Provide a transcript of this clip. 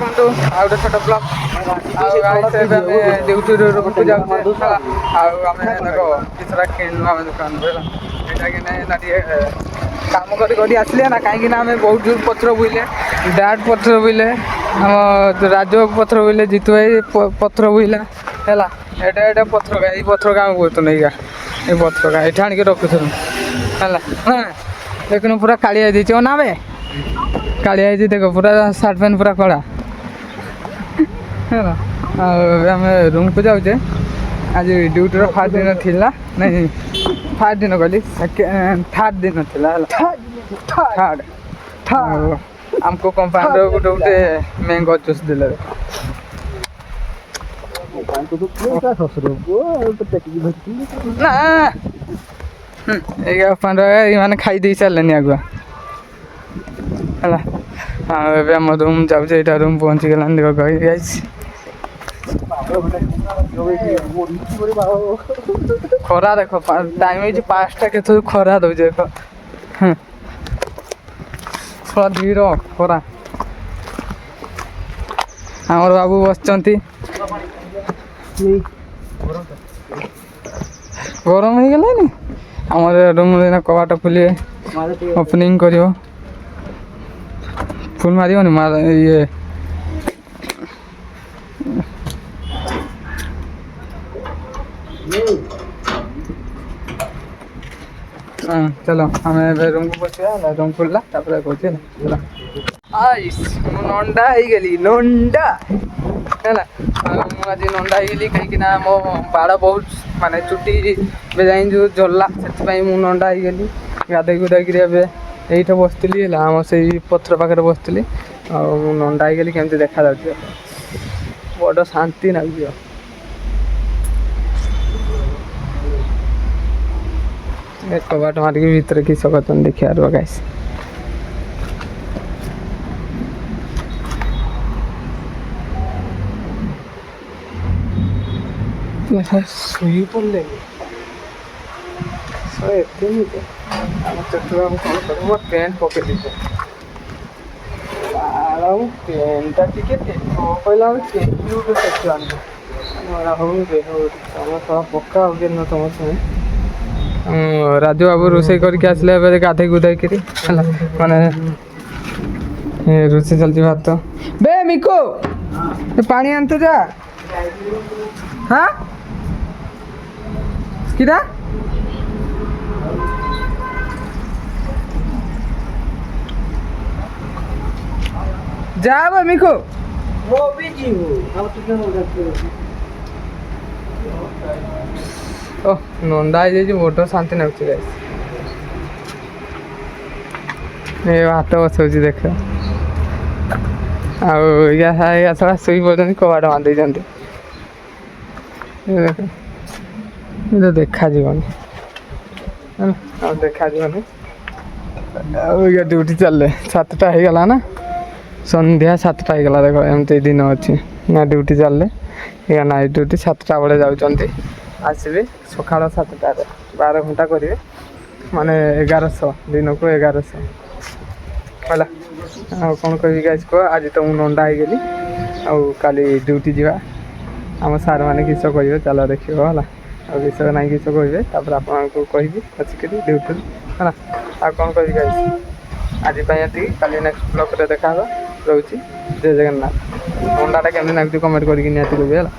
ଦେଖନ୍ତୁ ଆଉ ଗୋଟେ ଛୋଟ ବ୍ଲକ୍। ଆଉ ଏବେ ଆମେ ଡ୍ୟୁଟିରୁ ରୁମ୍କୁ ଯାଉଛୁ ହେଲା। ଆଉ ଆମେ ଦେଖ କିଛିଟା କିଣିଲୁ ଆମେ ଦୋକାନରୁ ହେଲା। ଏଇଟା କି ନାହିଁ ନା ଟିକେ କାମ କରି ଆସିଲେ ନା, କାହିଁକି ନା ଆମେ ବହୁତ ଜୋର ପତ୍ର ବୁଇଲେ, ଡାଟ୍ ପତ୍ର ବୁଇଲେ, ଆମ ରାଜବାବୁ ପତ୍ର ବୁଇଲେ, ଜିତୁ ଭାଇ ପତ୍ର ବୁଇଲା ହେଲା। ଏଇଟା ପତ୍ରକା, ଏଇ ପତ୍ରକା ଆମେ କହୁଥିଲୁ ଏଇକା, ଏଇ ପତ୍ରକା ଏଇଠି ଆଣିକି ରଖୁଥିଲୁ ହେଲା। ହଁ ଦେଖୁନୁ ପୁରା କାଳିଆ ହେଇଯାଇଛି ନା ବେ, କାଳିଆ ହେଇଛି ଦେଖ ପୁରା ସାର୍ଟ ପ୍ୟାଣ୍ଟ ପୁରା କଳା ହେଲା। ଆଉ ଏବେ ଆମେ ରୁମ୍କୁ ଯାଉଛେ। ଆଜି ଡ୍ୟୁଟିର ଫାର୍ଷ୍ଟ ଦିନ ଥିଲା, ନାଇଁ ଫାର୍ଷ୍ଟ ଦିନ କହିଲି, ଥାର୍ଡ଼ ଦିନ ଥିଲା ହେଲା। ଥାର୍ଡ଼ ଆମକୁ କମ୍ପାନୀର ଗୋଟେ ମ୍ୟାଙ୍ଗୋ ଜୁସ୍ ଦେଲେ। ନା ଏଇ ମାନେ ଖାଇ ଦେଇ ସାରିଲେନି ଆଗୁଆ ହେଲା। ଆଉ ଏବେ ଆମ ରୁମ୍ ଯାଉଛି, ଏଇଟା ରୁମ୍ ପହଞ୍ଚିଗଲାଣି ଦେଖ ଗାଇସ୍। ଖରା ଦେଖ ଟାଇମ୍ ହେଇଛି 5ଟା, କେତେ ଖରା ଦଉଛି ଦେଖ। ଧୀର ଖରା। ଆମର ବାବୁ ବସିଛନ୍ତି, ଗରମ ହେଇଗଲାଣି। ଆମର ରୁମ୍ କବାଟ ଖୋଲିବେ, ଓପନିଂ କରିବ, ଫୁଲ୍ ମାରିବନି ଇଏ ହଁ ଚାଲ ଆମେ ଏବେ ରୁମ୍କୁ ପଶିବା ହେଲା। ରୁମ୍ ଖୋଲିଲା ତାପରେ କହୁଛି ହେଲା। ମୁଁ ନଣ୍ଡା ହେଇଗଲି, ନଣ୍ଡା ହେଲା। ମୁଁ ଆଜି ନଣ୍ଡା ହେଇଗଲି କାହିଁକି ନା ମୋ ବାଳ ବହୁତ ମାନେ ଚୁଟି ଏବେ ଯାଇ ଯେଉଁ ଝଡ଼ିଲା, ସେଥିପାଇଁ ମୁଁ ନଣ୍ଡା ହେଇଗଲି। ଗାଧୋଇ ଗୁଧାଇକିରି ଏବେ ଏଇଠି ବସିଥିଲି ହେଲା, ଆମ ସେଇ ପତ୍ର ପାଖରେ ବସିଥିଲି। ଆଉ ମୁଁ ନଣ୍ଡା ହେଇଗଲି, କେମିତି ଦେଖାଯାଉଛି ବଡ଼ ଶାନ୍ତି ଲାଗିବ। କବାଟ ମାରିକି ଭିତରେ କିସ କରୁଛନ୍ତି ଦେଖିବା ରୁହ ଗାଇସ୍। ଶୋଇ ପଡ଼ିଲେ ଏତେ ଆମ ଚଟୁଆକୁ କ'ଣ କରିବ, ମୋ ପ୍ୟାଣ୍ଟ ପକେଇ ଦେଇଛ। ପ୍ୟାଣ୍ଟଟା ଟିକେ ଦେଖ କହିଲା ହଉ ତମ ସହ ପକ୍କା ଆଉ କେନ ତମ ସାଙ୍ଗେ। ରାଜୁ ବାବୁ ରୋଷେଇ କରିକି ଆସିଲେ ଏବେ ଗାଧେଇ ଗୁଧାଇକିରି ହେଲା। ମାନେ ରୋଷେଇ ଚାଲିଛି ଭାତ। ବେ ମିକୁ ପାଣି ଆଣିତେ ଯା। ହଁ କିରା ଯା ବେ ମିକୁ। ଓ ନଣ୍ଡା ହେଇଯାଇଛି, ବଡ଼ ଶାନ୍ତି ଲାଗୁଛି ଗାଇସ୍। ଏ ଭାତ ବସଉଛି ଦେଖ। ଆଉ ୟା ଛଡ଼ା ଶୋଇ ପଡ଼ୁଛନ୍ତି, କବାଟ ବାନ୍ଧି ଦେଇଛନ୍ତି। ଦେଖାଯିବନି ଆଉ ଦେଖାଯିବନି। ଆଉ ଡ୍ୟୁଟି ଚାଲିଲେ 7ଟା ହେଇଗଲା ନା, ସନ୍ଧ୍ୟା 7ଟା ହେଇଗଲା ଦେଖ। ଏମିତି ଦିନ ଅଛି ନା, ଡ୍ୟୁଟି ଚାଲିଲେ ଏଇଆ ନାଇଟ୍ ଡ୍ୟୁଟି 7ଟା ବେଳେ ଯାଉଛନ୍ତି, ଆସିବେ ସକାଳ 7ଟାରେ 12 ଘଣ୍ଟା କରିବେ, ମାନେ 1100 ଦିନକୁ 1100 ହେଲା। ଆଉ କ'ଣ କହିବି ଗାଇସ୍ କୁହ। ଆଜି ତ ମୁଁ ନଣ୍ଡା ହେଇଗଲି, ଆଉ କାଲି ଡ୍ୟୁଟି ଯିବା। ଆମ ସାର୍ ମାନେ କିସ କହିବେ ଚାଲ ଦେଖିବ ହେଲା। ଆଉ କିସ ନାହିଁ କିସ କହିବେ, ତାପରେ ଆପଣଙ୍କୁ କହିବି ଆସିକରି ଡ୍ୟୁଟିରୁ ହେଲା। ଆଉ କ'ଣ କହିବି ଗାଇସ୍, ଆଜି ପାଇଁ ଏତିକି। କାଲି ନେକ୍ସଟ୍ ବ୍ଲଗ୍ରେ ଦେଖା ହେବା। ରହୁଛି, ଜୟ ଜଗନ୍ନାଥ। ନଣ୍ଡାଟା କେମିତି ନାଗୁଛି କମେଣ୍ଟ କରିକି ନିହାତି କହିବେ ହେଲା।